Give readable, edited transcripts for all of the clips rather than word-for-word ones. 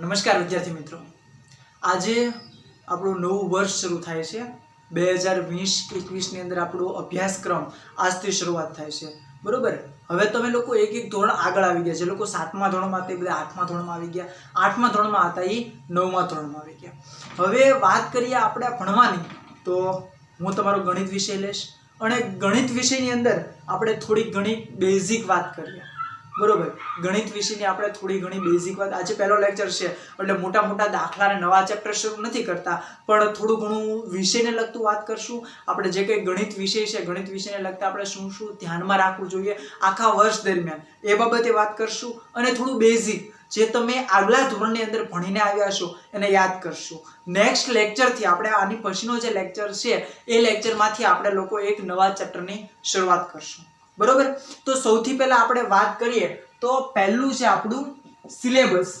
નમસ્કાર વિદ્યાર્થી મિત્રો, આજે આપણું નવું વર્ષ શરૂ થાય છે. 2020-21ની અંદર આપણો અભ્યાસક્રમ આજથી શરૂઆત થાય છે. બરોબર. હવે તમે લોકો એક એક ધોરણ આગળ આવી ગયા છે. લોકો 7મા ધોરણમાં હતા, બધા 8મા ધોરણમાં આવી ગયા. 8મા ધોરણમાં હતા એ 9મા ધોરણમાં આવી ગયા. હવે વાત કરીએ આપણે ભણવાની, તો હું તમારો ગણિત વિષય લઈશ અને ગણિત વિષયની અંદર આપણે થોડી ઘણી બેઝિક વાત કરીએ. બરોબર. ગણિત વિષયની આપણે થોડી ઘણી બેઝિક વાત, આજે પહેલો લેક્ચર છે એટલે મોટા મોટા દાખલા અને નવા ચેપ્ટર શરૂ નથી કરતા, પણ થોડું ઘણું વિષયને લગતું વાત કરશું. આપણે જે કંઈ ગણિત વિષય છે, ગણિત વિષયને લગતા આપણે શું શું ધ્યાનમાં રાખવું જોઈએ આખા વર્ષ દરમિયાન એ બાબતે વાત કરશું. અને થોડું બેઝિક જે તમે આગલા ધોરણની અંદર ભણીને આવ્યા છો એને યાદ કરશું. નેક્સ્ટ લેક્ચરથી આપણે આની પછીનો જે લેક્ચર છે એ લેક્ચરમાંથી આપણે લોકો એક નવા ચેપ્ટરની શરૂઆત કરશું. બરોબર. તો સૌથી પહેલા આપણે વાત કરીએ તો પહેલું છે આપણું સિલેબસ.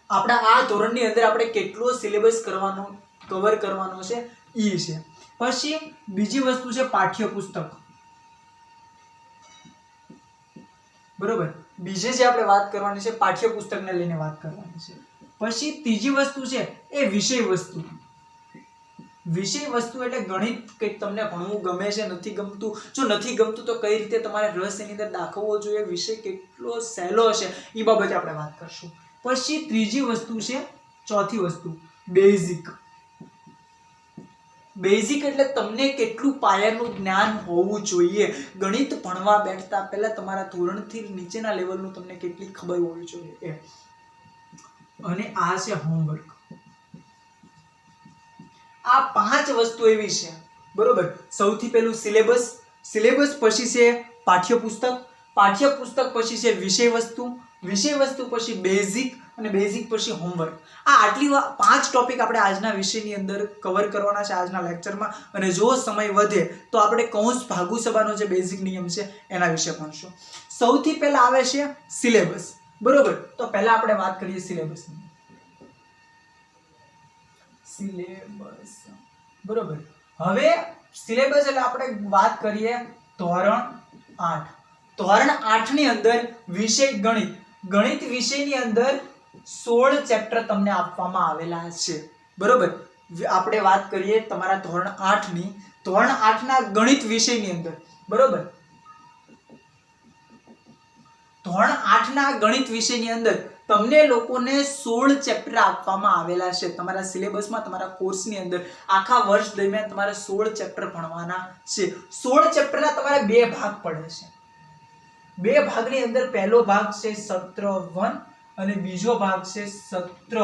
આપણા આ ધોરણની અંદર આપણે કેટલો સિલેબસ કરવાનો કવર કરવાનો છે ઈ છે. પછી બીજી વસ્તુ છે પાઠ્યપુસ્તક. બરોબર. બીજી જે આપણે વાત કરવાની છે પાઠ્યપુસ્તકને લઈને વાત કરવાની છે. પછી ત્રીજી વસ્તુ છે એ વિષય વસ્તુ. વિષય વસ્તુ એટલે ગણિત કંઈક તમને ભણવું ગમે છે, નથી ગમતું, જો નથી ગમતું તો કઈ રીતે તમારે રસ એની અંદર દાખવવો જોઈએ, વિષય કેટલો સહેલો હશે એ બાબતે આપણે વાત કરશું. પછી ત્રીજી વસ્તુ છે, ચોથી વસ્તુ બેઝિક. બેઝિક એટલે તમને કેટલું પાયાનું જ્ઞાન હોવું જોઈએ. ગણિત ભણવા બેઠતા પહેલા તમારા ધોરણથી નીચેના લેવલનું તમને કેટલી ખબર હોવી જોઈએ એ. અને આ છે હોમવર્ક. આ 5 વસ્તુ એવી છે. બરોબર. સૌથી પહેલું સિલેબસ, સિલેબસ પછી છે પાઠ્યપુસ્તક, પાઠ્યપુસ્તક પછી છે વિષય વસ્તુ, વિષય વસ્તુ પછી બેઝિક અને બેઝિક પછી હોમવર્ક. આ આટલી 5 ટોપિક આપણે આજના વિષયની અંદર કવર કરવાના છે આજના લેક્ચરમાં. અને જો સમય વધે તો આપણે કૌંસ ભાગુ સભાનો જે બેઝિક નિયમ છે એના વિશે ભણશું. સૌથી પહેલા આવે છે સિલેબસ. બરોબર. તો પહેલા આપણે વાત કરીએ સિલેબસની. સિલેબસ. બરોબર. હવે સિલેબસ એટલે આપણે વાત કરીએ ધોરણ 8. ધોરણ 8 ની અંદર વિષય ગણિત. ગણિત વિષયની અંદર 16 ચેપ્ટર તમને આપવામાં આવેલા છે. બરોબર. આપણે વાત કરીએ તમારા ધોરણ 8 ની, ધોરણ 8 ના ગણિત વિષયની અંદર. બરોબર. ધોરણ 8 ના ગણિત વિષયની અંદર તમને લોકોને 16 ચેપ્ટર આપવામાં આવેલા છે. તમારા સિલેબસમાં, તમારા કોર્સની અંદર આખા વર્ષ દરમિયાન તમારે 16 ચેપ્ટર ભણવાના છે. 16 ચેપ્ટરના તમારે 2 ભાગ પડે છે. 2 ભાગની અંદર પહેલો ભાગ છે સત્ર 1 અને બીજો ભાગ છે સત્ર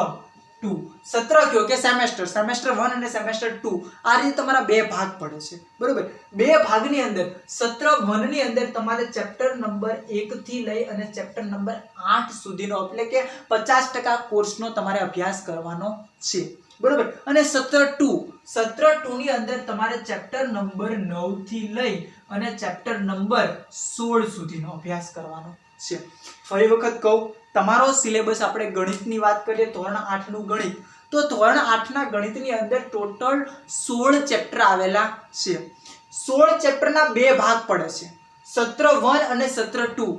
2. સત્ર કયો કે સેમેસ્ટર, સેમેસ્ટર 1 અને સેમેસ્ટર 2 આ રીતે તમારા 2 ભાગ પડે છે. બરોબર. 2 ભાગની અંદર સત્ર 1 ની અંદર તમારે ચેપ્ટર નંબર 1 થી લઈ અને ચેપ્ટર નંબર 8 સુધીનો એટલે કે 50% કોર્સનો તમારે અભ્યાસ કરવાનો છે. બરોબર. અને સત્ર 2 ની અંદર તમારે ચેપ્ટર નંબર 9 થી લઈ અને ચેપ્ટર નંબર 16 સુધીનો અભ્યાસ કરવાનો છે. ફરી વખત કહું, તમારો સિલેબસ આપણે ગણિતની વાત કરીએ, ધોરણ 8 નું ગણિત, તો ધોરણ 8 ના ગણિતની અંદર ટોટલ 16 ચેપ્ટર આવેલા છે. 16 ચેપ્ટરના 2 ભાગ પડે છે, સત્ર 1 અને સત્ર 2.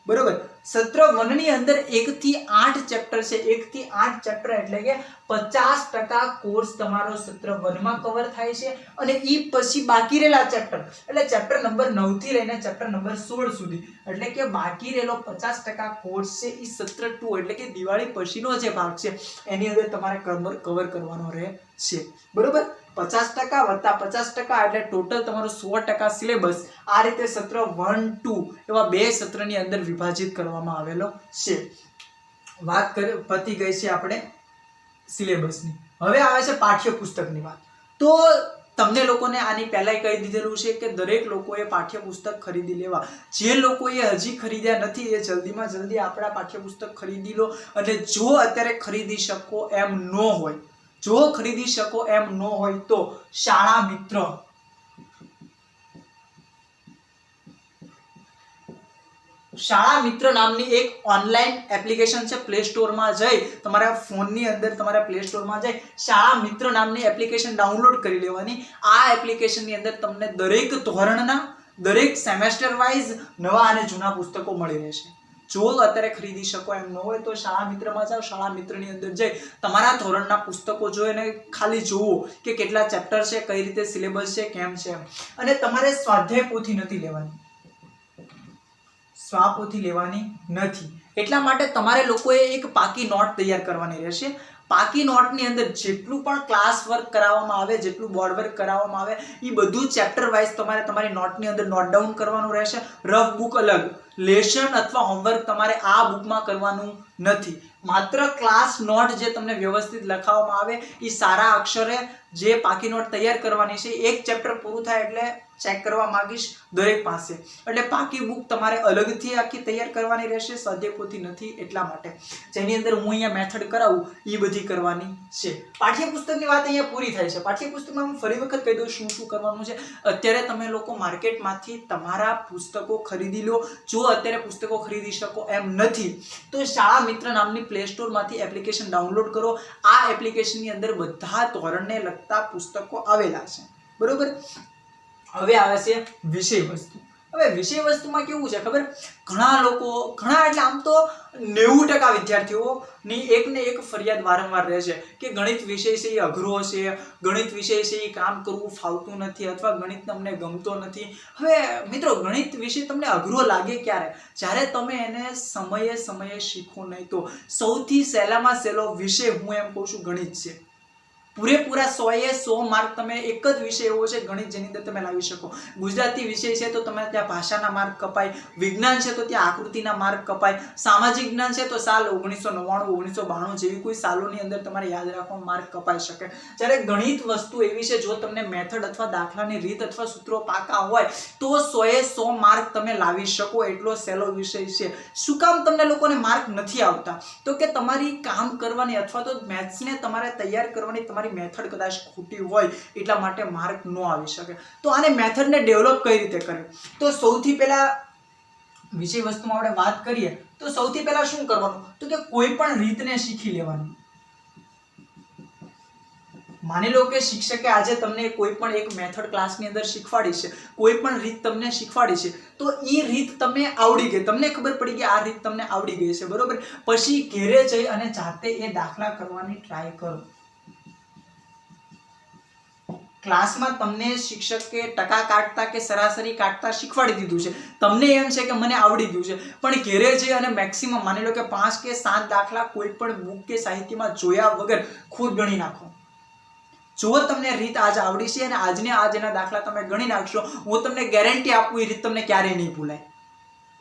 બરોબર. સત્ર 1 ની અંદર 1 થી 8 ચેપ્ટર છે. 1 થી 8 ચેપ્ટર એટલે કે 50% કોર્સ તમારો સત્ર 1 માં કવર થાય છે. અને ઈ પછી બાકી રહેલા ચેપ્ટર એટલે ચેપ્ટર નંબર 9 થી લઈને ચેપ્ટર નંબર 16 સુધી એટલે કે બાકી રહેલો 50% કોર્સ છે ઈ સત્ર 2 એટલે કે દિવાળી પછીનો જે ભાગ છે એની અંદર તમારે કવર કરવાનો રહે છે. બરોબર. 50% વત્તા 50% એટલે ટોટલ તમારો 100% સિલેબસ આ રીતે સત્ર 1, 2 એવા 2 સત્રની અંદર વિભાજિત કરવામાં આવેલો છે. વાત પતી ગઈ છે આપણે સિલેબસની. હવે આવે છે પાઠ્યપુસ્તકની વાત. તો તમને લોકોને આની પહેલા કહી દીધેલું છે કે દરેક લોકોએ પાઠ્યપુસ્તક ખરીદી લેવા. જે લોકોએ હજી ખરીદ્યા નથી એ જલ્દીમાં જલ્દી આપણા પાઠ્યપુસ્તક ખરીદી લો. અને જો અત્યારે ખરીદી શકો એમ ન હોય, જો ખરીદી શકો એમ ન હોય તો શાળા મિત્ર, શાળા મિત્ર નામની એક ઓનલાઈન એપ્લિકેશન છે. પ્લે સ્ટોરમાં જઈ તમારા ફોનની અંદર તમારા પ્લે સ્ટોરમાં જઈ શાળા મિત્ર નામની એપ્લિકેશન ડાઉનલોડ કરી લેવાની. આ એપ્લિકેશનની અંદર તમને દરેક ધોરણના, દરેક સેમેસ્ટર વાઇઝ નવા અને જૂના પુસ્તકો મળી રહેશે. જો અત્યારે ખરીદી શકો એમ ન હોય તો શાળા મિત્રમાં જાઓ, શાળા મિત્રની અંદર જઈ તમારા ધોરણના પુસ્તકો જોઈને ખાલી જુઓ કે કેટલા ચેપ્ટર છે, કઈ રીતે સિલેબસ છે, કેમ છે. અને તમારે સ્વાધ્યાય પોથી નથી લેવાની, સ્વાપોથી લેવાની નથી. એટલા માટે તમારે લોકોએ એક પાકી નોટ તૈયાર કરવાની રહેશે. પાકી નોટની અંદર જેટલું પણ ક્લાસ વર્ક કરાવવામાં આવે, જેટલું બોર્ડ વર્ક કરાવવામાં આવે, એ બધું ચેપ્ટર વાઇઝ તમારે તમારી નોટની અંદર નોટ ડાઉન કરવાનું રહેશે. રફ બુક અલગ, લેશન અથવા હોમવર્ક તમારે આ બુકમાં કરવાનું નથી. માત્ર ક્લાસ નોટ જે તમને વ્યવસ્થિત લખાવવામાં આવે એ સારા અક્ષરે જે પાકી નોટ તૈયાર કરવાની છે. એક ચેપ્ટર પૂરું થાય એટલે ચેક કરવા માંગીશ દરેક પાસે. એટલે પાકી બુક તમારે અલગથી આખી તૈયાર કરવાની રહેશે, સ્વાધ્યાય પોથી નથી. એટલા માટે જેની અંદર હું અહીંયા મેથડ કરાવું એ બધી કરવાની છે. પાઠ્યપુસ્તકની વાત અહીંયા પૂરી થાય છે. પાઠ્યપુસ્તકમાં હું ફરી વખત કહી દઉં શું શું કરવાનું છે. અત્યારે તમે લોકો માર્કેટમાંથી તમારા પુસ્તકો ખરીદી લો. જો અત્યારે પુસ્તકો ખરીદી શકો એમ નથી તો શાળા મિત્ર નામની પ્લે સ્ટોરમાંથી એપ્લિકેશન ડાઉનલોડ કરો. આ એપ્લિકેશનની અંદર બધા ધોરણને લગતા પુસ્તકો આવેલા છે, બરોબર. હવે આવે છે વિષય વસ્તુ. હવે વિષય વસ્તુમાં કેવું છે ખબર, ઘણા લોકો, ઘણા એટલે આમ તો 90% વિદ્યાર્થીઓની એક ને એક ફરિયાદ વારંવાર રહે છે કે ગણિત વિષય છે એ અઘરો છે, ગણિત વિષય છે એ કામ કરવું ફાવતું નથી, અથવા ગણિત તમને ગમતો નથી. હવે મિત્રો, ગણિત વિષય તમને અઘરો લાગે ક્યારે? જ્યારે તમે એને સમયે સમયે શીખો નહીં તો. સૌથી સહેલામાં સહેલો વિષય હું એમ કહું છું ગણિત છે. પૂરેપૂરા 100 માર્ક તમે એક જ વિષય એવો છે ગણિત જેની અંદર તમે લાવી શકો. ગુજરાતી વિષય છે તો તમે ત્યાં ભાષાના માર્ક કપાય, વિજ્ઞાન છે તો ત્યાં આકૃતિના માર્ક કપાય, સામાજિક જ્ઞાન છે તો સાલ 1999 1992 જેવી કોઈ સાલોની અંદર તમારે યાદ રાખવા માર્ક કપાઈ શકે. જ્યારે ગણિત વસ્તુ એવી છે, જો તમને મેથડ અથવા દાખલાની રીત અથવા સૂત્રો પાકા હોય તો 100 માર્ક તમે લાવી શકો. એટલો સહેલો વિષય છે. શું કામ તમને લોકોને માર્ક નથી આવતા? તો કે તમારી કામ કરવાની અથવા તો મેથ્સને તમારે તૈયાર કરવાની તમારી મેથડ કદાચ ખોટી હોય, એટલા માટે માર્ક ન આવી શકે. તો આને મેથડને ડેવલપ કઈ રીતે કરવી? તો સૌથી પહેલા વિષય વસ્તુમાં આપણે વાત કરીએ તો સૌથી પહેલા શું કરવાનું? તો કે કોઈ પણ રીતને શીખી લેવાની. માની લો કે શિક્ષકે આજે તમને કોઈ પણ એક મેથડ ક્લાસની અંદર શીખવાડી છે, કોઈ પણ રીત તમને શીખવાડી છે, તો એ રીત તમને આવડી ગઈ, તમને ખબર પડી કે આ રીત તમને આવડી ગઈ છે, બરોબર. પછી ઘરે જઈ અને જાતે એ દાખલા કરવાની ટ્રાય કરો. ક્લાસમાં તમને શિક્ષકે ટકા કાઢતા કે સરાસરી કાઢતા શીખવાડી દીધું છે, તમને એમ છે કે મને આવડી ગયું છે, પણ ઘરે જઈ અને મેક્સિમમ માની લો કે 5 કે 7 દાખલા કોઈ પણ બુક કે સાહિત્યમાં જોયા વગર ખુદ ગણી નાખો. જો તમને રીત આજ આવડી છે અને આજને આજ એના દાખલા તમે ગણી નાખશો, હું તમને ગેરંટી આપું એ રીત તમને ક્યારેય નહીં ભૂલાય.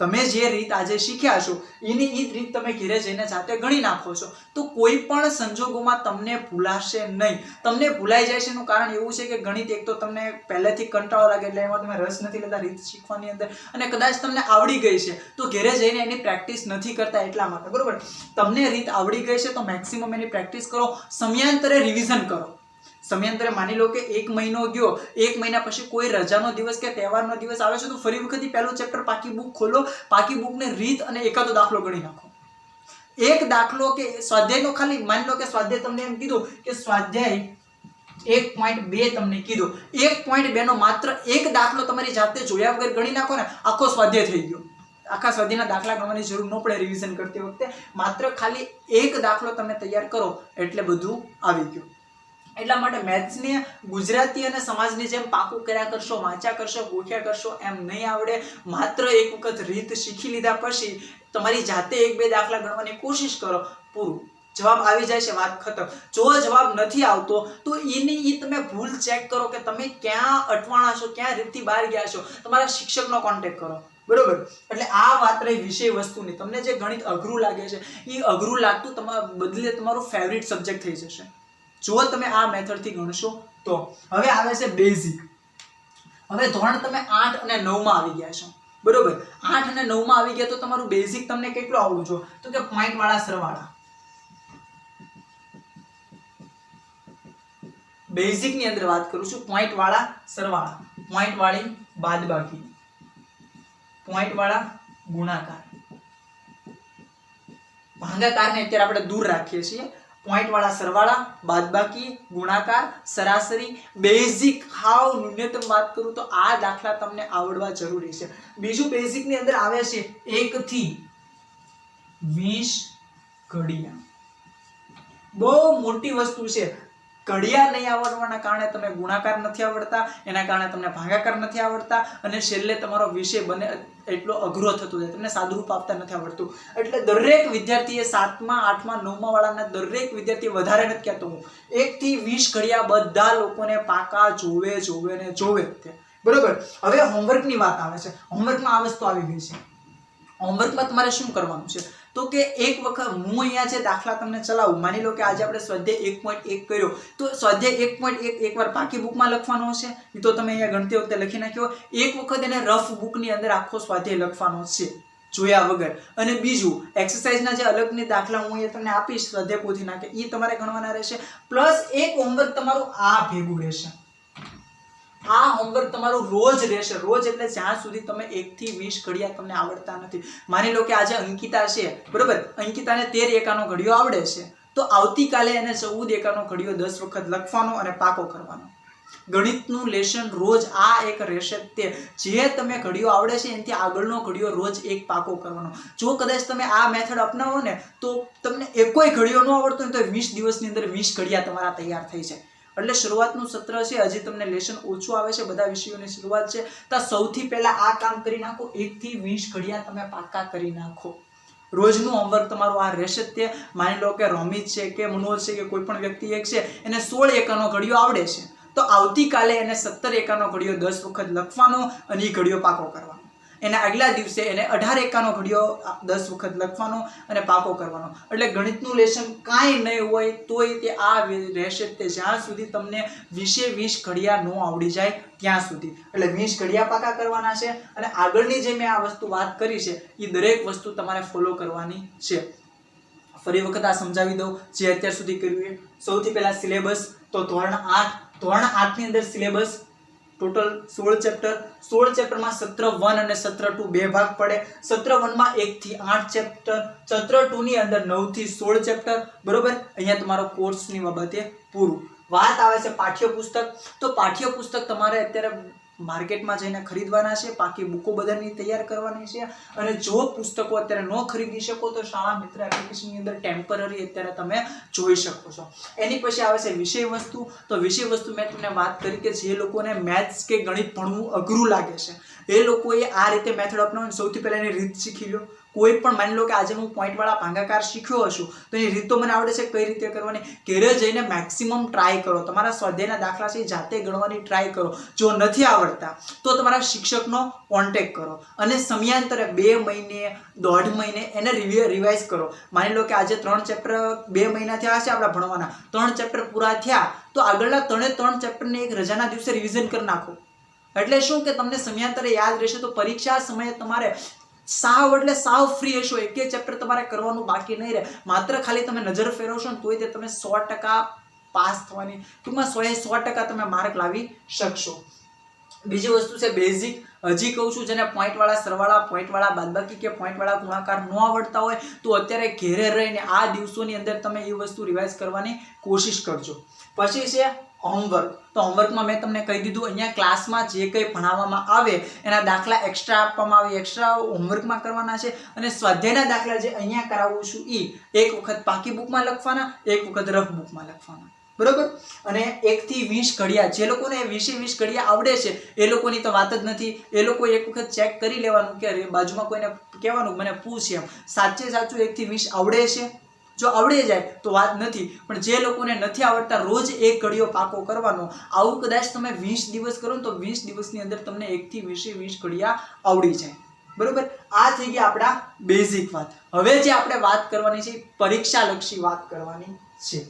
તમે જે રીત આજે શીખ્યા છો એની એ રીત તમે ઘરે જઈને જાતે ગણી નાખો છો તો કોઈ પણ સંજોગોમાં તમને ભૂલાશે નહીં. તમને ભૂલાઈ જાય છે એનું કારણ એવું છે કે ગણિત એક તો તમને પહેલેથી કંટાળો લાગે એટલે એમાં તમે રસ નથી લેતા રીત શીખવાની અંદર, અને કદાચ તમને આવડી ગઈ છે તો ઘરે જઈને એની પ્રેક્ટિસ નથી કરતા એટલા માટે, બરોબર. તમને રીત આવડી ગઈ છે તો મેક્સિમમ એની પ્રેક્ટિસ કરો, સમયાંતરે રિવિઝન કરો. સમયાંતરે માની લો કે 1 મહિનો ગયો, 1 મહિના પછી કોઈ રજાનો દિવસ કે તહેવારનો દિવસ આવે છે તો ફરી વખત પહેલું ચેપ્ટર પાકી બુક ખોલો, પાકી બુકને રીત અને એકાદો દાખલો ગણી નાખો. એક દાખલો કે સ્વાધ્યાયનો ખાલી માની લો કે સ્વાધ્યાય તમને એમ કીધું કે સ્વાધ્યાય 1.2 તમને કીધું, 1.2 નો માત્ર એક દાખલો તમારી જાતે જોયા વગર ગણી નાખો ને, આખો સ્વાધ્યાય થઈ ગયો. આખા સ્વાધ્યાયના દાખલા ગણવાની જરૂર ન પડે રિવિઝન કરતી વખતે. માત્ર ખાલી એક દાખલો તમે તૈયાર કરો એટલે બધું આવી ગયું. એટલા માટે મેથ્સને ગુજરાતી અને સમાજની જેમ પાકું કર્યા કરશો, વાંચ્યા કરશો, ગોખ્યા કરશો એમ નહીં આવડે. માત્ર એક વખત રીત શીખી લીધા પછી તમારી જાતે 1-2 દાખલા ગણવાની કોશિશ કરો, પૂરું. જવાબ આવી જાય છે, વાત ખતમ. જો જવાબ નથી આવતો તો એની તમે ભૂલ ચેક કરો કે તમે ક્યાં અટવાણા છો, ક્યાં રીતથી બહાર ગયા છો, તમારા શિક્ષકનો કોન્ટેક્ટ કરો, બરોબર. એટલે આ વાત રહી વિષય વસ્તુની. તમને જે ગણિત અઘરું લાગે છે એ અઘરું લાગતું તમારા બદલે તમારું ફેવરિટ સબ્જેક્ટ થઈ જશે જો તમે આ મેથડથી ગણશો તો. હવે આવે છે બેઝિક. હવે ધોરણ તમે 8 અને 9 માં આવી ગયા છો, બરોબર. 8 અને 9 માં આવી ગયા તો તમારું બેઝિક તમને કેટલું આવડું છો? તો કે પોઈન્ટ વાળા સરવાળા. બેઝિક ની અંદર વાત કરું છું. પોઈન્ટ વાળા સરવાળા, પોઈન્ટ વાળી બાદબાકી, પોઈન્ટ વાળા ગુણાકાર, ભાગાકારને અત્યારે આપણે દૂર રાખીએ છીએ. પોઈન્ટ વાળા સરવાળા, બાદબાકી, ગુણાકાર, સરાસરી, બેઝિક. હાવ ન્યૂનતમ વાત કરું તો આ દાખલા તમને આવડવા જરૂરી છે. બીજું બેઝિક ની અંદર આવે છે 1 થી 20 ઘડિયા. બહુ મોટી વસ્તુ છે. ઘડિયા નહીં આવડવાના કારણે તમને ગુણાકાર નથી આવડતા, એના કારણે તમને ભાગાકાર નથી આવડતા, અને છેલ્લે તમારો વિષય બને એટલો અઘરો થતો જાય, તમને સાદુરૂપ આપતા નથી આવડતું. એટલે દરેક વિદ્યાર્થીએ 7મા 8મા 9મા વાળાના દરેક વિદ્યાર્થીએ વધારે નથી કહેતો હું, 1 થી 20 ઘડિયા બધા લોકોને પાકા જોવે. બરોબર. હવે હોમવર્કની વાત આવે છે. હોમવર્કમાં આ વસ્તુ આવી ગઈ છે. હોમવર્કમાં તમારે શું કરવાનું છે તો કે એક વખત હું અહીંયા છે દાખલા તમને ચલાવું. માની લો કે આજે આપણે સ્વાધ્યાય 1.1 કર્યો, તો સ્વાધ્યાય 1.1 એકવાર પાકી બુકમાં લખવાનો છે, એ તો તમે અહીંયા ગણતી વખતે લખી નાખ્યો. એક વખત એને રફ બુકની અંદર આખો સ્વાધ્યાય લખવાનો છે જોયા વગર. અને બીજું એક્સરસાઇઝના જે અલગની દાખલા હું અહીંયા તમને આપીશ સ્વાધ્યાય પોથીના, કે એ તમારે ગણવાના રહેશે. પ્લસ એક હોમવર્ક તમારું આ ભેગું રહેશે. આ હોમવર્ક તમારું રોજ રહેશે. રોજ એટલે જ્યાં સુધી તમે 1 થી 20 ઘડિયા તમને આવડતા નથી. માની લો કે આજે અંકિતા છે, બરોબર, અંકિતાને 13 એકાનો ઘડિયો આવડે છે, તો આવતીકાલે એને 14 એકાનો ઘડિયો 10 વખત લખવાનો અને પાકો કરવાનો. ગણિતનું લેશન રોજ આ એક રહેશે. તે જે તમે ઘડિયો આવડે છે એનાથી આગળનો ઘડિયો રોજ એક પાકો કરવાનો. જો કદાચ તમે આ મેથડ અપનાવો ને તો તમને એકોય ઘડિયો ન આવડતો હોય તો 20 દિવસની અંદર 20 ઘડિયા તમારા તૈયાર થઈ જાય. એટલે શરૂઆતનું સત્ર છે, હજી તમને લેશન ઓછું આવે છે, બધા વિષયોની શરૂઆત છે, તો સૌથી પહેલા આ કામ કરી નાખો. 1 થી 20 ઘડિયા તમે પાકા કરી નાખો. રોજનું હોમવર્ક તમારું આ રહેશે. તે માની લો કે રોમિત છે કે મનોજ છે કે કોઈ પણ વ્યક્તિ એક છે, એને 16 એકાનો ઘડિયો આવડે છે, તો આવતીકાલે એને 17 એકાનો ઘડિયો 10 વખત લખવાનો અને એ ઘડિયો પાકો કરવાનો. એના આગલા દિવસે એને 18 એકાનો ઘડિયો 10 વખત લખવાનો અને પાકો કરવાનો. એટલે ગણિતનું લેશન કાંઈ નહીં હોય તોય તે આ રહેશે તે જ્યાં સુધી તમને 20 ઘડિયા ન આવડી જાય ત્યાં સુધી. એટલે 20 ઘડિયા પાકા કરવાના છે. અને આગળની જે મેં આ વસ્તુ વાત કરી છે એ દરેક વસ્તુ તમારે ફોલો કરવાની છે. ફરી વખત આ સમજાવી દઉં જે અત્યાર સુધી કર્યું એ. સૌથી પહેલા સિલેબસ, તો ધોરણ 8 ની અંદર સિલેબસ ટોટલ 16 ચેપ્ટર. 16 ચેપ્ટરમાં સત્ર 1 અને સત્ર 2 બે ભાગ પડે. સત્ર 1 માં 1 થી 8 ચેપ્ટર, સત્ર 2 ની અંદર 9 થી 16 ચેપ્ટર. બરોબર. અહીંયા તમારો કોર્સની બાબતે પૂરું. વાત આવે છે પાઠ્યપુસ્તક. તો પાઠ્યપુસ્તક તમારે અત્યારે માર્કેટમાં જઈને ખરીદવાના છે, પાકી બુકો બધાની તૈયાર કરવાની છે. અને જો પુસ્તકો અત્યારે ન ખરીદી શકો તો શાળા મિત્ર એપ્લિકેશનની અંદર ટેમ્પરરી અત્યારે તમે જોઈ શકો છો. એની પછી આવે છે વિષય વસ્તુ. તો વિષય વસ્તુ મેં તમને વાત કરી કે જે લોકોને મેથ્સ કે ગણિત ભણવું અઘરું લાગે છે એ લોકોએ આ રીતે મેથડ અપનાવવાની. સૌથી પહેલા એની રીત શીખી લો. કોઈ પણ માની લો કે આજે હું પોઈન્ટવાળા ભાગાકાર શીખ્યો હશું તો એની રીત તો મને આવડે છે કઈ રીતે કરવાની. ઘરે જઈને મેક્સિમમ ટ્રાય કરો. તમારા સ્વાધ્યાયના દાખલા છે જાતે ગણવાની ટ્રાય કરો. જો નથી આવડતા તો તમારા શિક્ષકનો કોન્ટેક્ટ કરો અને સમયાંતરે 2 મહિને 1.5 મહિને એને રિવાઇઝ કરો. માની લો કે આજે 3 ચેપ્ટર 2 મહિના થયા હશે આપણા ભણવાના, 3 ચેપ્ટર પૂરા થયા તો આગળના 3 ચેપ્ટરને એક રજાના દિવસે રિવિઝન કરી નાખો. એટલે શું કે તમને સમયાંતરે યાદ રહેશે. તો પરીક્ષા સમયે તમારે સાવ એટલે સાવ ફ્રી હશો. એક ચેપ્ટર તમારે કરવાનું બાકી નહીં રહે. માત્ર ખાલી તમે નજર ફેરવશો ને તોય તે તમે 100% પાસ થવાની, ટૂંકમાં 100% તમે માર્ક લાવી શકશો. બીજી વસ્તુ છે બેઝિક. હજી કહું છું જેને પોઈન્ટવાળા સરવાળા, પોઈન્ટવાળા બાદબાકી કે પોઈન્ટવાળા ગુણાકાર ન આવડતા હોય તો અત્યારે ઘેરે રહીને આ દિવસોની અંદર તમે એ વસ્તુ રિવાઇઝ કરવાની કોશિશ કરજો. પછી છે હોમવર્ક. તો હોમવર્કમાં મેં તમને કહી દીધું, અહીંયા ક્લાસમાં જે કંઈ ભણાવવામાં આવે એના દાખલા એક્સ્ટ્રા આપવામાં આવે, એક્સ્ટ્રા હોમવર્કમાં કરવાના છે. અને સ્વાધ્યાયના દાખલા જે અહીંયા કરાવું છું એ એક વખત પાકી બુકમાં લખવાના, એક વખત રફ બુકમાં લખવાના. બરોબર. અને 1 થી 20 ઘડિયા જે લોકોને 20 ઘડિયા આવડે છે એ લોકોની તો વાત જ નથી. એ લોકો એક વખત ચેક કરી લેવાનું કે બાજુમાં કોઈને કહેવાનું મને પૂછ એમ સાચે સાચું 1 થી 20 આવડે છે. જો આવડી જાય તો વાત નથી, પણ જે લોકોને નથી આવડતા રોજ એક ઘડિયો પાકો કરવાનો. આવું કદાચ તમે 20 દિવસ કરો ને તો 20 દિવસની અંદર તમને 1 થી 20 ઘડિયા આવડી જાય. બરોબર. આ થઈ ગયા આપણા બેઝિક વાત. હવે જે આપણે વાત કરવાની છે પરીક્ષા લક્ષી વાત કરવાની છે.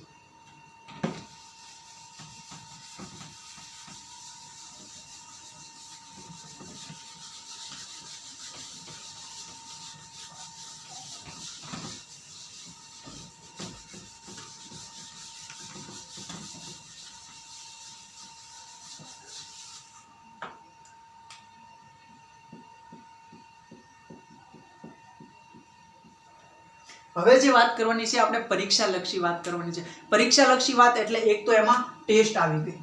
હવે જે વાત કરવાની છે આપણે પરીક્ષા લક્ષી વાત કરવાની છે. પરીક્ષા લક્ષી વાત એટલે એક તો એમાં ટેસ્ટ આવી ગઈ,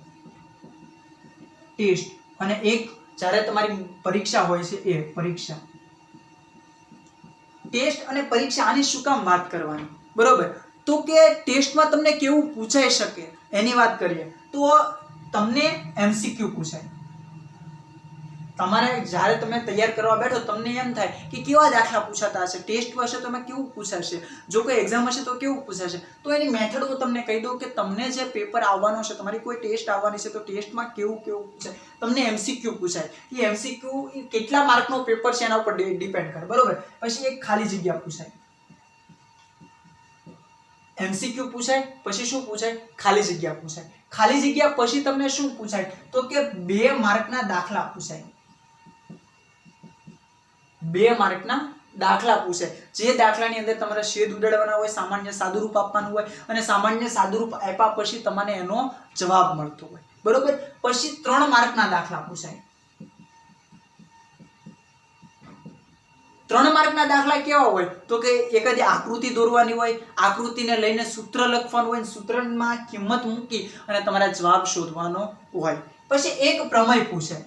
ટેસ્ટ, અને એક જ્યારે તમારી પરીક્ષા હોય છે એ પરીક્ષા. ટેસ્ટ અને પરીક્ષા આની શું કામ વાત કરવાની, બરોબર? તો કે ટેસ્ટમાં તમને કેવું પૂછાઈ શકે એની વાત કરીએ તો તમને એમસીક્યુ પૂછાય. તમારે જ્યારે તમે તૈયાર કરવા બેઠો તમને એમ થાય કે કેવા દાખલા પૂછાતા હશે, ટેસ્ટ હશે તો એમાં કેવું પૂછાશે, જો કોઈ એક્ઝામ હશે તો કેવું પૂછાશે. તો એની મેથડ હું તમને કહી દઉં કે તમને જે પેપર આવવાનો છે, તમારી કોઈ ટેસ્ટ આવવાની છે તો ટેસ્ટમાં કેવું પૂછાય. તમને એમસીક્યુ પૂછાય. એ એમસીક્યુ કેટલા માર્કનો પેપર છે એના ઉપર ડિપેન્ડ કરે, બરોબર? પછી એક ખાલી જગ્યા પૂછાય. એમસીક્યુ પૂછાય, પછી શું પૂછાય? ખાલી જગ્યા પૂછાય. ખાલી જગ્યા પછી તમને શું પૂછાય તો કે 2 માર્કના દાખલા પૂછાય. 2 માર્કના દાખલા પૂછાય. જે દાખલાની અંદર તમારે છેદ ઉડાડવાના હોય, સામાન્ય સાદુરૂપ આપવાનું હોય અને સામાન્ય સાદુરૂપ આપ્યા પછી તમને એનો જવાબ મળતો હોય, બરોબર? પછી 3 માર્કના દાખલા પૂછાય. 3 માર્કના દાખલા કેવા હોય તો કે એકાદી આકૃતિ દોરવાની હોય, આકૃતિને લઈને સૂત્ર લખવાનું હોય, સૂત્રમાં કિંમત મૂકી અને તમારે જવાબ શોધવાનો હોય. પછી એક પ્રમેય પૂછાય.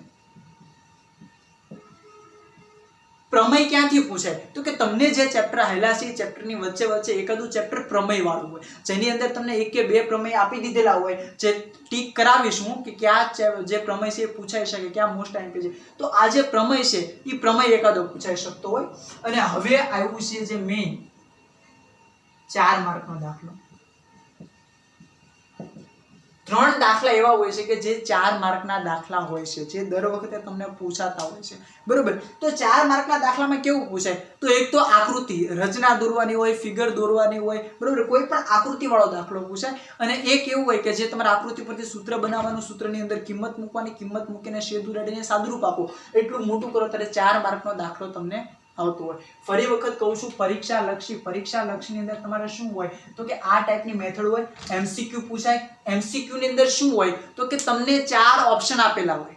પ્રમેય ક્યાંથી પૂછાય તો કે તમને જે ચેપ્ટર આવેલા છે એ ચેપ્ટરની વચ્ચે એકાદું ચેપ્ટર પ્રમેય વાળું હોય, જેની અંદર તમને 1 કે 2 પ્રમેય આપી દીધેલા હોય, જે ટીક કરાવીશું કે ક્યાં જે પ્રમેય છે એ પૂછાઈ શકે, ક્યાં મોસ્ટ ટાઈમ છે. તો આ જે પ્રમેય છે એ પ્રમેય એકાદો પૂછાઈ શકતો હોય. અને હવે આવ્યું છે જે મેઇન 4 માર્કનો દાખલો. 3 દાખલા એવા હોય છે કે જે 4 માર્કના દાખલા હોય છે, જે દર વખતે તમને પૂછાતા હોય છે, બરોબર? તો 4 માર્કના દાખલામાં કેવું પૂછાય તો એક તો આકૃતિ, રચના દોરવાની હોય, ફિગર દોરવાની હોય, બરોબર? કોઈ પણ આકૃતિ વાળો દાખલો પૂછાય. અને એક એવું હોય કે જે તમારે આકૃતિ પરથી સૂત્ર બનાવવાનું, સૂત્રની અંદર કિંમત મૂકવાની, કિંમત મૂકીને છેદ ઉડાડીને સાદુરૂપ આપો, એટલું મોટું કરો ત્યારે 4 માર્કનો દાખલો તમને આવતો હોય. ફરી વખત કહું છું, પરીક્ષા લક્ષીની અંદર તમારે શું હોય તો કે આ ટાઈપની મેથડ હોય. એમસીક્યુ પૂછાય. એમસીક્યુ ની અંદર શું હોય તો કે તમને 4 ઓપ્શન આપેલા હોય,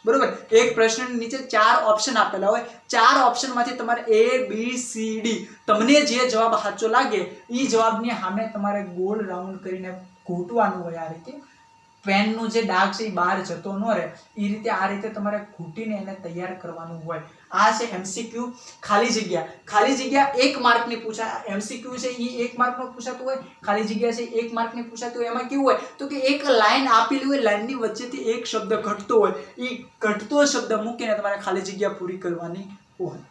બરોબર? એક પ્રશ્નની નીચે 4 ઓપ્શન આપેલા હોય. 4 ઓપ્શનમાંથી તમારે A B C D તમને જે જવાબ સાચો લાગે એ જવાબની સામે તમારે ગોળ રાઉન્ડ કરીને ઘૂંટવાનું હોય. આ રીતે પેનનો જે ડાઘ છે એ બહાર જતો ન રહે એ રીતે આ રીતે તમારે ઘૂંટીને એને તૈયાર કરવાનું હોય. આ છે એમસીક્યુ. ખાલી જગ્યા 1 માર્કની પૂછાય. એમસીક્યુ છે એ 1 માર્કનો પૂછાતું હોય, ખાલી જગ્યા છે 1 માર્કની પૂછાતું હોય. એમાં કેવું હોય તો કે એક લાઈન આપેલી હોય, લાઈનની વચ્ચેથી એક શબ્દ ઘટતો હોય, એ ઘટતો શબ્દ મૂકીને તમારે ખાલી જગ્યા પૂરી કરવાની હોય.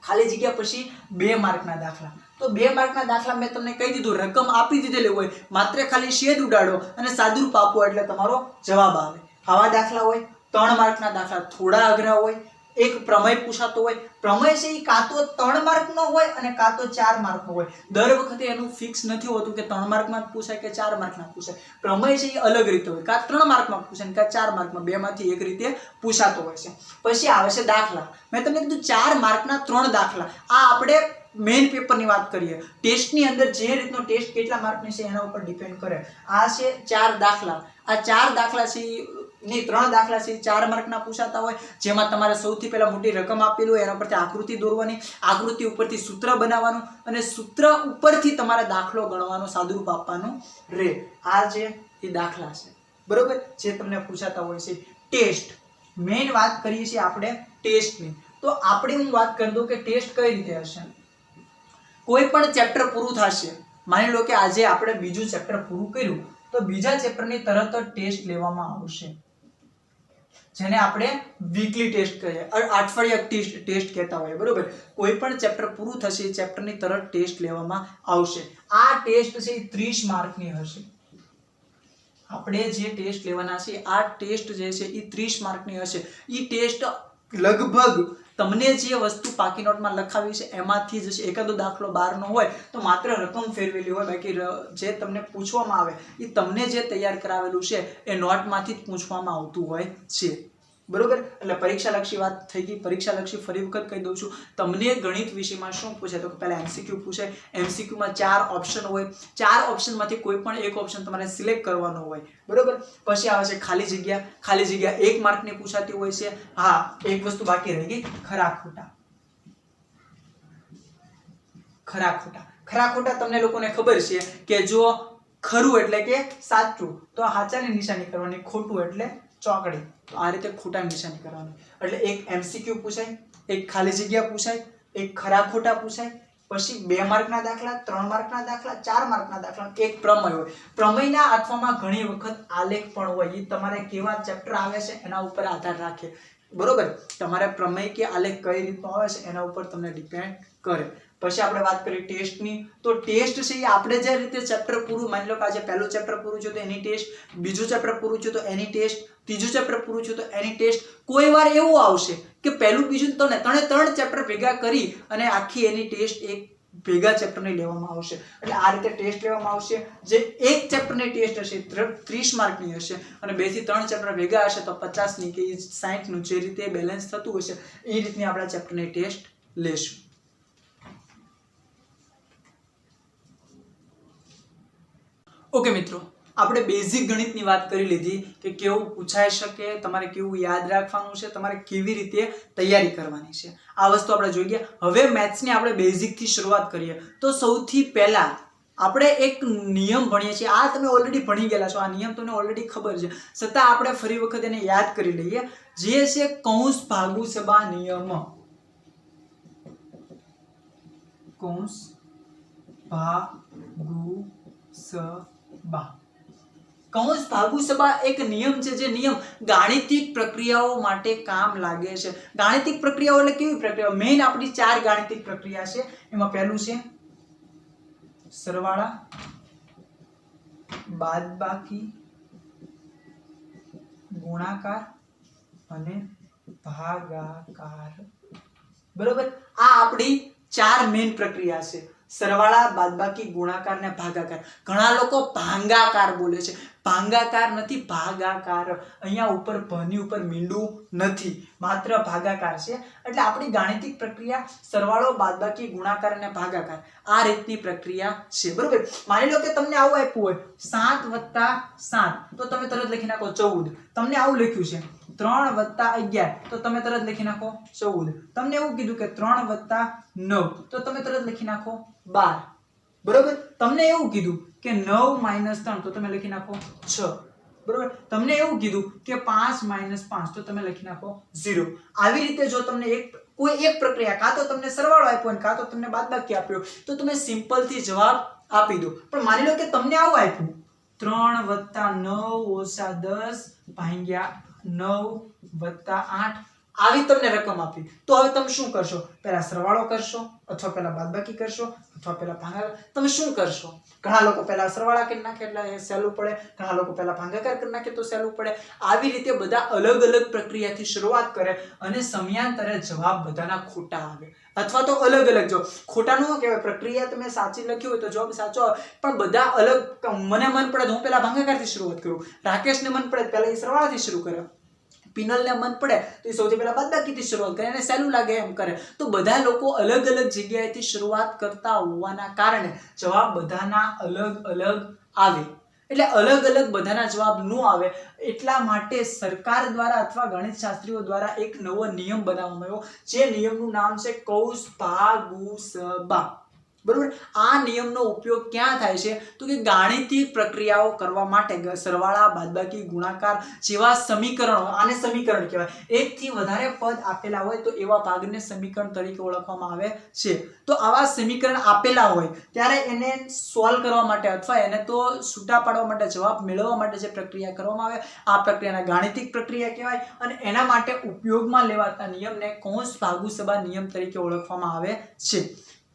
ખાલી જગ્યા પછી 2 માર્કના દાખલા. તો 2 માર્કના દાખલા મેં તમને કહી દીધું, રકમ આપી દીધેલી હોય, માત્ર ખાલી છેદ ઉડાડો અને સાદુરૂપ આપો એટલે તમારો જવાબ આવે. આવા દાખલા હોય. 3 માર્કના દાખલા થોડા અઘરા હોય. એક પ્રમેય પૂછાતો હોય. પ્રમેય છે એ કાં તો 3 માર્કનો હોય અને કાં તો 4 માર્કનો હોય. દર વખતે એનું ફિક્સ નથી હોતું કે 3 માર્કમાં પૂછાય કે 4 માર્કમાં પૂછાય. પ્રમેય છે એ અલગ રીતે હોય, કાં 3 માર્કમાં પૂછાય કાં 4 માર્કમાં, બેમાંથી એક રીતે પૂછાતો હોય છે. પછી આવે છે દાખલા. મેં તમને કીધું 4 માર્કના 3 દાખલા. આ આપણે મેઇન પેપરની વાત કરીએ. ટેસ્ટની અંદર જે રીતનો ટેસ્ટ કેટલા માર્કની છે એના ઉપર ડિપેન્ડ કરે. આ છે 4 દાખલા. આ 4 દાખલા છે ની 3 દાખલા છે 4 માર્કના પૂછાતા હોય, જેમાં તમારે સૌથી પહેલા મોટી રકમ આપેલી હોય, એના પરથી આકૃતિ દોરવાની, આકૃતિ ઉપરથી સૂત્ર બનાવવાનું અને સૂત્ર ઉપરથી તમારે દાખલો ગણવાનો, સાદુરૂપ આપવાનું રહે. આ જે એ દાખલા છે, બરોબર, જે તમને પૂછાતા હોય છે. ટેસ્ટ મેઇન વાત કરીએ છીએ આપણે ટેસ્ટની. તો આપણે હું વાત કરી દઉં કે ટેસ્ટ કઈ રીતે હશે. કોઈ પણ ચેપ્ટર પૂરું થશે, માની લો કે આજે આપણે બીજું ચેપ્ટર પૂરું કર્યું તો બીજા ચેપ્ટરની તરત જ ટેસ્ટ લેવામાં આવશે, જેને આપણે વીકલી ટેસ્ટ કહીએ, અઠવાડિયા ટેસ્ટ કહેતા હોય, બરોબર? કોઈ પણ ચેપ્ટર પૂરું થશે એ ચેપ્ટરની તરત ટેસ્ટ લેવામાં આવશે. આ ટેસ્ટ છે એ 30 માર્કની હશે. આપણે જે ટેસ્ટ લેવાના છે આ ટેસ્ટ જે છે એ 30 માર્કની હશે. એ ટેસ્ટ લગભગ તમને જે વસ્તુ પાકી નોટમાં લખાવી છે એમાંથી જ છે. એકાદો દાખલો બહારનો હોય તો માત્ર રકમ ફેરવેલી હોય, બાકી જે તમને પૂછવામાં આવે એ તમને જે તૈયાર કરાવેલું છે એ નોટમાંથી જ પૂછવામાં આવતું હોય છે, બરોબર? એટલે પરીક્ષાલક્ષી વાત થઈ ગઈ. પરીક્ષાલક્ષી ફરી વખત કહી દઉં છું, તમને ગણિત વિષયમાં શું પૂછે તો પહેલા એમસીક્યુ પૂછે. એમસીક્યુમાં 4 ઓપ્શન હોય. 4 ઓપ્શનમાંથી કોઈ પણ એક ઓપ્શન તમારે સિલેક્ટ કરવાનો હોય, બરોબર? પછી આવે છે ખાલી જગ્યા. ખાલી જગ્યા 1 માર્કની પૂછાતી હોય છે. હા, એક વસ્તુ બાકી રહી ગઈ, ખરા ખોટા તમને લોકોને ખબર છે કે જો ખરું એટલે કે સાચું તો સાચાની નિશાની કરવાની, ખોટું એટલે ચોકડી. તો આ રીતે ખોટાની નિશાની કરવાની. એટલે એક એમસીક્યુ પૂછાય, એક ખાલી જગ્યા પૂછાય, એક ખરા ખોટા પૂછાય, પછી 2 માર્કના દાખલા, 3 માર્કના દાખલા, 4 માર્કના દાખલા, એક પ્રમેય હોય. પ્રમેયના અર્થમાં ઘણી વખત આલેખ પણ હોય. એ તમારે કેવા ચેપ્ટર આવે છે એના ઉપર આધાર રાખે. બરોબર, તમારે પ્રમેય કે આલેખ કઈ રીતનો આવે છે એના ઉપર તમને ડિપેન્ડ કરે. પછી આપણે વાત કરીએ ટેસ્ટની, તો ટેસ્ટ છે એ આપણે જે રીતે ચેપ્ટર પૂરું, માની લો કે આજે પહેલું ચેપ્ટર પૂરું છે તો એની ટેસ્ટ, બીજું ચેપ્ટર પૂરું છે તો એની ટેસ્ટ, ત્રીજું ચેપ્ટર પૂરું છે તો એની ટેસ્ટ. કોઈ વાર એવું આવશે કે પહેલું બીજું ત્રણ ચેપ્ટર ભેગા કરી અને આખી એની ટેસ્ટ એક ભેગા ચેપ્ટરની લેવામાં આવશે. એટલે આ રીતે ટેસ્ટ લેવામાં આવશે. જે એક ચેપ્ટરની ટેસ્ટ હશે 30 માર્કની હશે અને 2 થી 3 ચેપ્ટર ભેગા હશે તો 50ની કે 60નું જે રીતે બેલેન્સ થતું હશે એ રીતની આપણે ચેપ્ટરની ટેસ્ટ લેશું. ઓકે મિત્રો, આપણે બેઝિક ગણિતની વાત કરી લીધી કે કેવું પૂછાઈ શકે, તમારે કેવું યાદ રાખવાનું છે, તમારે કેવી રીતે તૈયારી કરવાની છે. આ વસ્તુ આપણે જોઈ ગયા. હવે મેથ્સની આપણે બેઝિકથી શરૂઆત કરીએ. તો સૌથી પહેલા આપણે એક નિયમ ભણીએ છીએ. આ તમે ઓલરેડી ભણી ગયેલા છો, આ નિયમ તમને ઓલરેડી ખબર છે, છતાં આપણે ફરી વખત એને યાદ કરી લઈએ. જે છે કૌંસ ભાગુ સબા નિયમ. કૌંસ ભાગુ સબા. કૌંસ ભાગુ સબા એક નિયમ છે, જે નિયમ ગાણિતિક પ્રક્રિયાઓ માટે કામ લાગે છે. ગાણિતિક પ્રક્રિયાઓ એટલે કેવી પ્રક્રિયાઓ? મેઇન આપણી 4 ગાણિતિક પ્રક્રિયા છે. એમાં પહેલું છે સરવાળા, બાદબાકી, ગુણાકાર અને ભાગાકાર. બરોબર, આ આપણી 4 મેઇન પ્રક્રિયા છે. સરવાળા, બાદબાકી, ગુણાકાર ને ભાગાકાર. ઘણા લોકો ભાંગાકાર બોલે છે. ભાંગાકાર નથી, ભાગાકાર. અહીંયા ઉપર ભની ઉપર મીંડું નથી, માત્ર ભાગાકાર છે. એટલે આપણી ગાણિતિક પ્રક્રિયા સરવાળો, બાદબાકી, ગુણાકાર અને ભાગાકાર આ રીતની પ્રક્રિયા છે. બરોબર, માની લો કે તમને આવું આપ્યું હોય 7 + 7 તો તમે તરત લખી નાખો 14. તમને આવું લખ્યું છે 3 + 11 તો તમે તરત લખી નાખો 14. તમને એવું કીધું કે 3 + 9 તો તમે તરત લખી નાખો 12. બરોબર, તમને એવું કીધું કે 9 - 3 તો તમે લખી નાખો 6. બરોબર, તમને એવું કીધું કે 5 - 5 તો તમે લખી નાખો 0. આવી રીતે જો તમને કોઈ એક પ્રક્રિયા, કાં તો તમને સરવાળો આપ્યો અને કાં તો તમને બાદબાકી આપ્યો, તો તમે સિમ્પલ થી જવાબ આપી દો. પણ માની લો કે તમને આવું આપ્યું 3 + 9 - 10 / 9 + 8 આવી તમને રકમ આપી. તો હવે તમે શું કરશો? પહેલા સરવાળો કરશો અથવા પહેલા બાદબાકી કરશો અથવા પહેલા ભાગાકાર? તમે શું કરશો? ઘણા લોકો પહેલા સરવાળા કરી નાખે એટલે સહેલું પડે, ઘણા લોકો પહેલા ભાગાકાર કરી નાખે તો સહેલું પડે. આવી રીતે બધા અલગ અલગ પ્રક્રિયાથી શરૂઆત કરે અને સમયાંતરે જવાબ બધાના ખોટા આવે અથવા તો અલગ અલગ. જો ખોટાનું શું કહેવાય, પ્રક્રિયા તમે સાચી લખી હોય તો જવાબ સાચો આવે, પણ બધા અલગ. મને મન પડે તો હું પહેલા ભાગાકારથી શરૂઆત કરું, રાકેશને મન પડે પહેલા એ સરવાળાથી શરૂ કરે, પિનલને મન પડે તો એ સૌથી પહેલા બાદબાકીથી શરૂઆત કરે, એને સહેલું લાગે એમ કરે. તો બધા લોકો અલગ અલગ જગ્યાએથી શરૂઆત કરતા હોવાના કારણે જવાબ બધાના અલગ અલગ આવે. એટલે અલગ અલગ બધાના જવાબ ન આવે એટલા માટે સરકાર દ્વારા અથવા ગણિત શાસ્ત્રીઓ દ્વારા એક નવો નિયમ બનાવવામાં આવ્યો, જે નિયમનું નામ છે કૌંસ ભાગુ સબા. બરોબર, આ નિયમનો ઉપયોગ ક્યાં થાય છે? તો કે ગાણિતિક પ્રક્રિયાઓ કરવા માટે સરવાળા, બાદબાકી, ગુણાકાર જેવા સમીકરણો, આને સમીકરણ કહેવાય. એક થી વધારે પદ આપેલા હોય તો એવા ભાગને સમીકરણ તરીકે ઓળખવામાં આવે છે. તો આવા સમીકરણ આપેલા હોય ત્યારે એને સોલ્વ કરવા માટે અથવા એને તો છૂટા પાડવા માટે, જવાબ મેળવવા માટે જે પ્રક્રિયા કરવામાં આવે આ પ્રક્રિયાને ગાણિતિક પ્રક્રિયા કહેવાય અને એના માટે ઉપયોગમાં લેવાતા નિયમને કૌંસ ભાગુ સબા નિયમ તરીકે ઓળખવામાં આવે છે.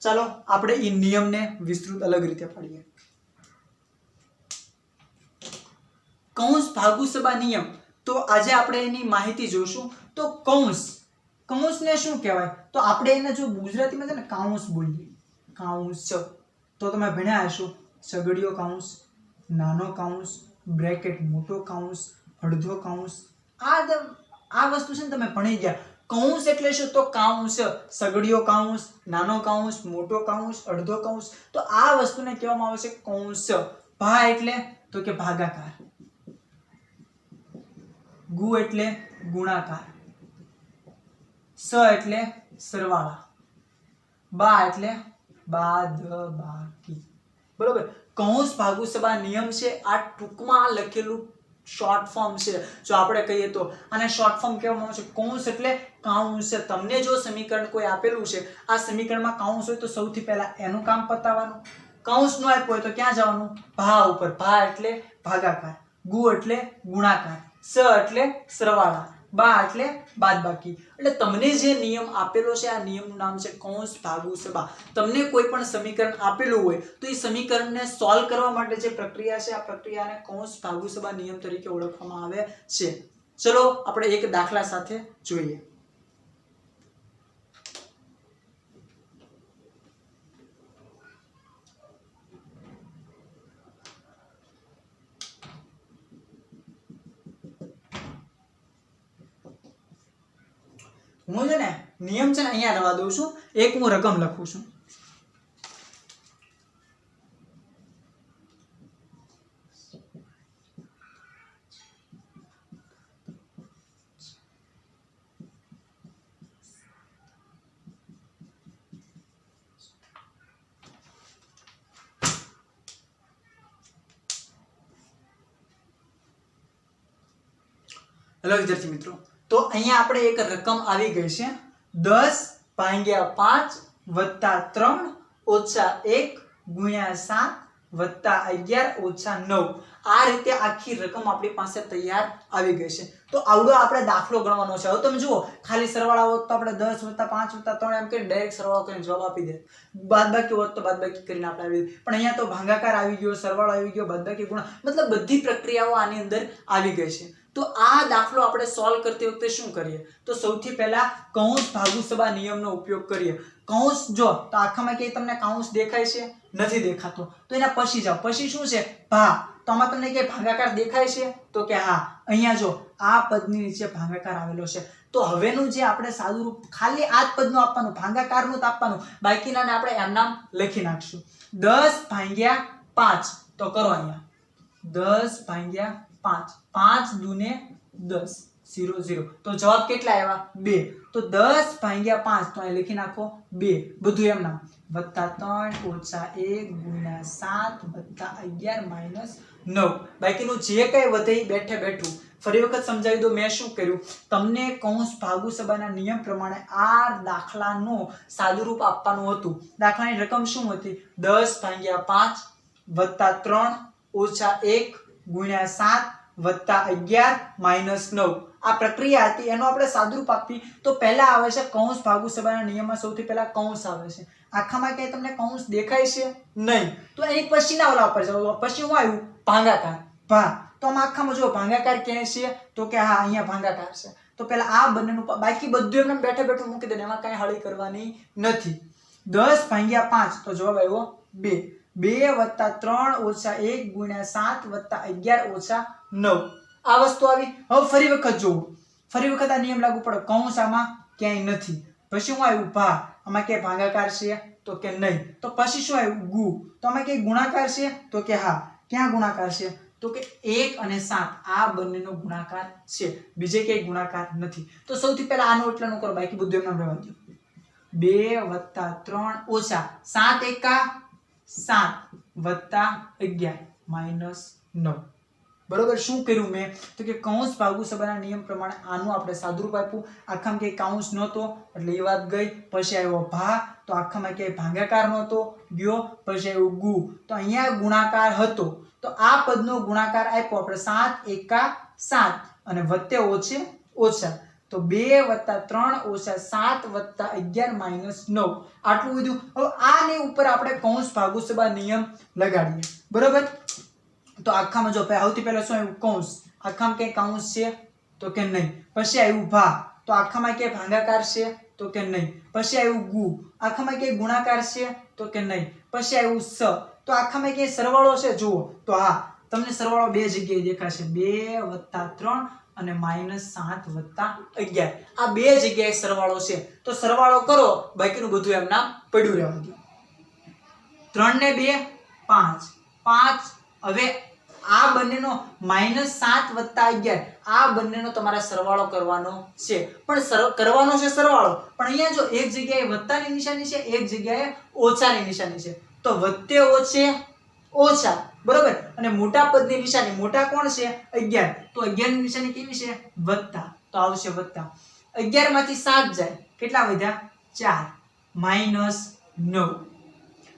ચાલો આપણે એ નિયમને વિસ્તૃત અલગ રીતે પાડીએ. કૌંસ ભાગુ સબા નિયમ, તો આજે આપણે એની માહિતી જોશું. તો કૌંસને શું કહેવાય? તો આપણે એને જો ગુજરાતીમાં છે ને કાઉન્સ બોલીએ, કાઉન્સ. તો તમે ભણ્યા હશો સગડીયો કાઉન્સ, નાનો કાઉન્સ, બ્રેકેટ મોટો કાઉન્સ, અડધો કાઉન્સ. આ વસ્તુ છે ને તમે ભણી ગયા. કૌંસ એટલે શું? તો કાઉન્સ, સગડીયો કાઉન્સ, નાનો કાઉન્સ, મોટો કાઉન્સ, અડધો કાઉન્સ. તો આ વસ્તુને કહેવામાં આવે છે કૌંસ. ભા એટલે તો કે ભાગાકાર, ગુ એટલે ગુણાકાર, સ એટલે સરવાળા, બા એટલે બાદબાકી. બરોબર, કૌંસ ભાગુ સબા નિયમ છે આ ટૂંકમાં લખેલું શોર્ટ ફોર્મ છે. જો આપણે કહીએ તો આને શોર્ટ ફોર્મ કહેવામાં આવે છે. કૌંસ એટલે કાઉન્સ છે. તમને જો સમીકરણ કોઈ આપેલું છે, આ સમીકરણમાં કાઉન્સ હોય તો સૌથી પહેલા એનું કામ પતાવવાનું. કાઉન્સ નો આપ્યો હોય તો ક્યાં જવાનું? ભા ઉપર. ભા એટલે ભાગાકાર, ગુ એટલે ગુણાકાર, સ એટલે સરવાળા, બા એટલે બાદબાકી. એટલે તમને જે નિયમ આપેલો છે આ નિયમનું નામ છે કૌંસ ભાગુ સબા. તમને કોઈ પણ સમીકરણ આપેલું હોય તો એ સમીકરણને સોલ્વ કરવા માટે જે પ્રક્રિયા છે આ પ્રક્રિયાને કૌંસ ભાગુ સબા નિયમ તરીકે ઓળખવામાં આવે છે. ચલો આપણે એક દાખલા સાથે જોઈએ. હું છે ને નિયમ છે ને અહીંયા રવા દઉં છું, એક હું રકમ લખું છું. હેલો વિદ્યાર્થી મિત્રો, તો અહીંયા આપણે એક રકમ આવી ગઈ છે 10/5 + 3 - 1 × 7 + 11 - 9. આ રીતે આખી રકમ આપણી પાસે તૈયાર આવી ગઈ છે. તો આવડો આપણે દાખલો ગણવાનો છે. હવે તમે જુઓ, ખાલી સરવાળા હોત તો આપણે 10 + 5 + 3 એમ કરીને ડાયરેક્ટ સરવાળો કરીને જવાબ આપી દે. બાદબાકી હોત તો બાદબાકી કરીને આપણે આવી દે. પણ અહીંયા તો ભાગાકાર આવી ગયો, સરવાળો આવી ગયો, બાદબાકી ગુણા, મતલબ બધી પ્રક્રિયાઓ આની અંદર આવી ગઈ છે. તો આ દાખલો આપણે સોલ્વ કરતી વખતે શું કરીએ? તો સૌથી પહેલા કૌંસ ભાગુ સબા નિયમનો ઉપયોગ કરીએ. કૌંસ જો તો આખામાં કે તમને કૌંસ દેખાય છે? નથી દેખાતો. તો એના પછી જાઓ. પછી શું છે? ભા. તો આમાં તમને કે ભાગાકાર દેખાય છે? તો કે હા. અહીંયા જો આ પદની નીચે ભાગાકાર આવેલો છે. તો હવેનું જે આપણે સાદું રૂપ ખાલી આ જ પદનું આપવાનું, ભાગાકારનું જ આપવાનું, બાકીનાને આપણે એમ નામ લખી નાખશું. 10/5. તો કરો અહીંયા 10/5. 5 દુને 10, 0 0. તો જવાબ કેટલા આવ્યા? 2. તો 10/5 તો અહીં લખી નાખો 2. બધું એમ નામ +3 - 1 × 7 + 11 - 9. બાકીનું જે કઈ વધે બેઠે બેઠું. ફરી વખત સમજાવી દો મેં શું કર્યું. તમને કૌંસ ભાગુ સબાના નિયમ પ્રમાણે આ દાખલાનું સાદુરૂપ આપવાનું હતું. દાખલાની રકમ શું હતી? 10/5 + 3 - 1 × 7 + 11 - 9. આ પ્રક્રિયા હતી, એનો આપણે સાદુરૂપ આપી. તો પહેલા આવે છે કૌંસ ભાગુ સબાના નિયમમાં સૌથી પહેલા કૌંસ આવે છે. આખામાં ક્યાંય તમને કૌંસ દેખાય છે? નહીં. તો એની પછીના ઓલા ઉપર જાઓ. પછી શું આવ્યું? ભાગાકાર. ભા. તો આમાં આખામાં જો ભાગાકાર ક્યાંય છે? તો કે હા અહીંયા ભાગાકાર છે. તો પહેલા આ બંનેનું, બાકી બધું એમને બેઠે બેઠું મૂકી દે, એમાં કઈ હળી કરવાની નથી. 10/5 તો જવાબ આવ્યો 2. 2 + 3 - 1 × 7 + 11 - 9. આ વસ્તુ આવી. હવે ફરી વખત જોવું. ફરી વખત આ નિયમ લાગુ પડે. કૌંસ આમાં ક્યાંય નથી. પછી શું આવ્યું? ભા. આમાં ક્યાંય ભાગાકાર છે? તો કે નહીં. તો પછી શું આવ્યું? ગુ. તો આમાં ક્યાંય ગુણાકાર છે? તો કે હા. ક્યાં ગુણાકાર છે? તો કે 1 અને 7 આ બંનેનો ગુણાકાર છે. બીજે ક્યાંય ગુણાકાર નથી. તો સૌથી પહેલા આનો એટલાનું કરો, બાકી બધું એમ રહેવા દો. 2 + 3 - 7 એકા 7 + 11 - 9. બરોબર. શું કર્યું મેં? તો કે કૌંસ ભાગુ સબાના નિયમ પ્રમાણે આનું આપણે સાદુરૂપ આપ્યું. આખામાં ક્યાંય કૌંસ નહોતો એટલે એ વાત ગઈ. પછી આવ્યો ભા. તો આખામાં ક્યાંય ભાગાકાર નહોતો ગયો. પછી આવ્યો ગુ. તો અહીંયા ગુણાકાર હતો. તો આ પદનો ગુણાકાર આપ્યો આપણે 7 એકા 7 અને વત્તે ઓછે ઓછા. તો 2 + 3 - 7 + 11 - 9. આટલું બધું. હવે આની ઉપર આપણે કૌંસ ભાગુ સબા નિયમ લગાડીએ. બરોબર. તો આખામાં જો સૌથી પહેલા શું આવ્યું? કૌંસ. આખામાં ક્યાંય કૌંસ છે? તો કે નહીં. પછી આવ્યું ભા. તો આખામાં ક્યાંય ભાગાકાર છે? તો કે નહીં. પછી આવ્યું ગુ. આખામાં ક્યાંય ગુણાકાર છે? તો કે નહીં. પછી આવ્યું સ. તો આખામાં ક્યાંય સરવાળો છે? જુઓ તો હા, તમને સરવાળો બે જગ્યાએ દેખાશે. 2 + 3 અને -7 + 11. આ બે જગ્યાએ સરવાળો છે. તો સરવાળો કરો, બાકીનું બધું એમ નામ પડ્યું રહેવા દો. 3 ને 2 5. 5. હવે આ બંનેનો -7 + 11 આ બંનેનો તમારે સરવાળો કરવાનો છે. પણ કરવાનો છે સરવાળો, પણ અહીંયા જો એક જગ્યાએ વત્તાની નિશાની છે, એક જગ્યાએ ઓછાની નિશાની છે. તો વત્તે ઓછે ઓછા. બરોબર. અને મોટા પદની નિશાની, મોટા કોણ છે? 11. તો 11 ની નિશાની કેવી છે? વત્તા. તો આવશે વત્તા. 11 માંથી 7 જાય, કેટલા વધ્યા? 4 -9.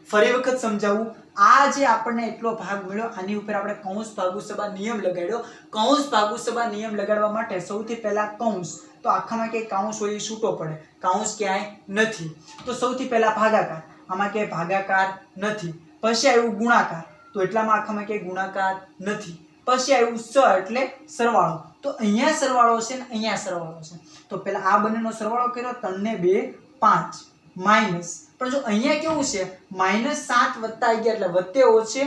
ફરી વખત સમજાવું, આ જે આપણને એટલો ભાગ મળ્યો આની ઉપર આપણે કૌંસ ભાગુસભા નિયમ લગાડ્યો. કૌંસ ભાગુસભા નિયમ લગાડવા માટે સૌથી પહેલા કૌંસ, તો આખામાં કે કૌંસ હોય એ છૂટો પડે, કૌંસ ક્યાંય નથી. તો સૌથી પહેલા ભાગાકાર, આમાં કે ભાગાકાર નથી. પછી આવ્યું ગુણાકાર, તો એટલામાં આખામાં કે ગુણાકાર નથી. પછી આવ્યું સ એટલે સરવાળો, તો અહીંયા સરવાળો છે ને અહીંયા સરવાળો છે. તો પહેલા આ બંનેનો સરવાળો કર્યો, 3 ને 2 5 માઈનસ, પણ જો અહીંયા કેવું છે -7 + 11 એટલે વત્તે ઓછે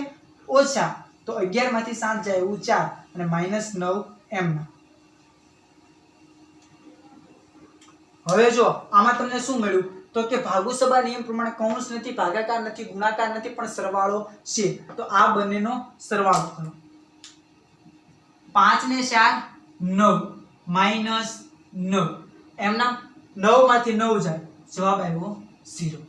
ઓછા, તો 11 માંથી 7 જાય એવું 4 અને -9 એમ. હવે જો આમાં તમને શું મળ્યું? તો કે ભાગુસભા નિયમ પ્રમાણે કૌંસ નથી, ભાગાકાર નથી, ગુણાકાર નથી, પણ સરવાળો છે. તો આ બંનેનો સરવાળો કરો. 5 ને 4 9 -9 એમના 9 માંથી 9 જાય, જવાબ આવ્યો 0.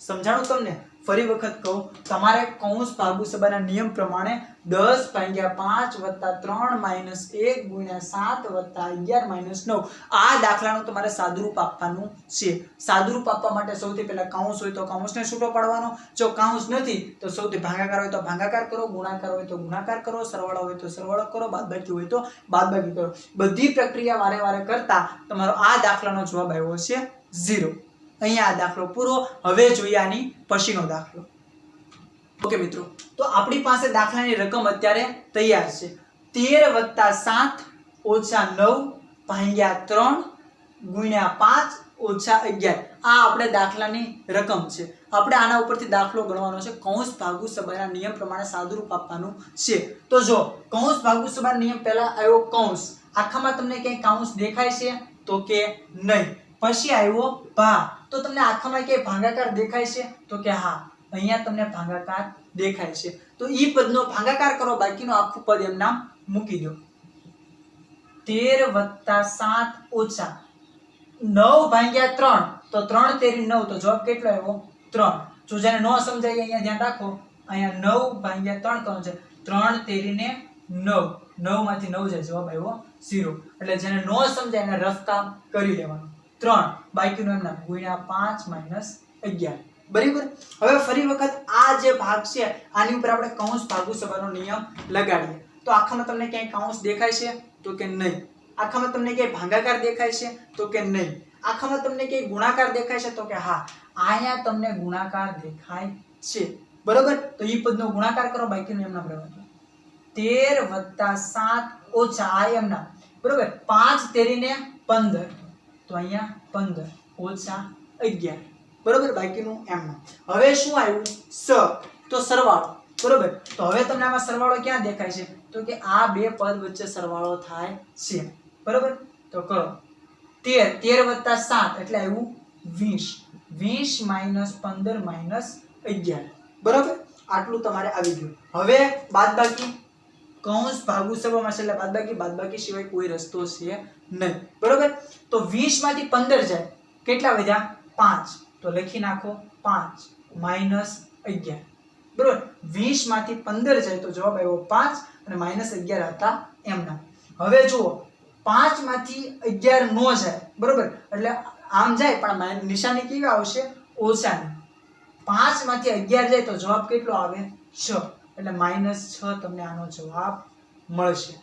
સમજાણું તમને? ફરી વખત કહું, તમારે કૌંસ ભાગુસભાના નિયમ પ્રમાણે 10/5 + 3 - 1 × 7 + 11 - 9 આ દાખલાનું તમારે સાદુરૂપ આપવાનું છે. સાદુરૂપ આપવા માટે સૌથી પહેલા કૌંસ હોય તો કૌંસને છૂટો પાડવાનો, જો કૌંસ નથી તો સૌથી ભાગાકાર હોય તો ભાગાકાર કરો, ગુણાકાર હોય તો ગુણાકાર કરો, સરવાળો હોય તો સરવાળો કરો, બાદબાકી હોય તો બાદબાકી કરો. બધી પ્રક્રિયા વારે વારે કરતા તમારો આ દાખલાનો જવાબ આવ્યો છે 0. અહીંયા આ દાખલો પૂરો. હવે જોઈએ આની પછીનો દાખલો. ઓકે મિત્રો, તો આપણી પાસે દાખલાની રકમ અત્યારે તૈયાર છે. 13 + 7 - 9 / 3 × 5 - 11 આ આપણે દાખલાની રકમ છે. આપણે આના ઉપરથી દાખલો ગણવાનો છે. કૌંસ ભાગુસભાના નિયમ પ્રમાણે સાદુરૂપ આપવાનું છે. તો જો કૌંસ ભાગુસભાના નિયમ પહેલા આવ્યો કૌંસ, આખામાં તમને ક્યાંય કૌંસ દેખાય છે? તો કે નહીં. પછી આવ્યો ભા, તો તમને આખામાં ક્યાંય ભાગાકાર દેખાય છે? તો કે હા, અહીંયા તમને ભાગાકાર દેખાય છે. તો ઈ પદનો ભાગાકાર કરો, બાકીનું આખું પદ એમ નામ મૂકી દો. 13 + 7 - 9 / 3, તો 3 તેરી 9, તો જવાબ કેટલો આવ્યો? 3. જો જેને ન સમજાય અહીંયા ધ્યાન રાખો, અહીંયા 9 / 3 કોણ છે? 3 તેરી ને 9, 9 માંથી 9 જાય, જવાબ આવ્યો 0. એટલે જેને ન સમજાય એને રફ કામ કરી લેવાનું. 3 બાકીનું એમ નામ × 5 - 11. બરાબર. હવે ફરી વખત આ જે ભાગ છે આની ઉપર આપણે કૌંસ ભાગુસભાનો નિયમ લગાડીએ. તો આખામાં તમને ક્યાંય કૌંસ દેખાય છે? તો કે નહીં. આખામાં તમને ક્યાંય ભાગાકાર દેખાય છે? તો કે નહીં. આખામાં તમને ક્યાંય ગુણાકાર દેખાય છે? તો કે હા, અહીંયા તમને ગુણાકાર દેખાય છે. બરોબર. તો ઈ પદનો ગુણાકાર કરો, બાકીનું એમ નામ રહેવાનું. 13 + 7 ઓછા આ એમ નામ. બરોબર. 5 તેરી ને 15, તો અહીંયા 15 ઓછા 11. બરોબર. બાકીનું એમ નામ. હવે શું આવ્યું? સ, તો સરવાળો. બરોબર. તો હવે તમને આમાં સરવાળો ક્યાં દેખાય છે? તો કે આ બે પદ વચ્ચે સરવાળો થાય છે. બરોબર. તો કરો. 13 + 7 એટલે આવ્યું 20. 20 - 15 - 11. બરોબર. આટલું તમારે આવી ગયું. હવે બાદબાકી કૌંસ ભાગુસભામાં છે એટલે બાદબાકી, બાદબાકી સિવાય કોઈ રસ્તો છે નહીં. બરોબર. તો 20 માંથી 15 જાય, કેટલા વધ્યા? 5. તો લખી નાખો 5 - 11. બરોબર. 20 માંથી 15 જાય તો જવાબ આવ્યો 5 અને -11 હતા એમના. હવે જુઓ, 5 માંથી 11 નો જાય. બરોબર. એટલે આમ જાય પણ નિશાની કેવી આવશે? ઓછાની. 5 માંથી 11 જાય તો જવાબ કેટલો આવે? 6. એટલે -6 તમને આનો જવાબ મળશે.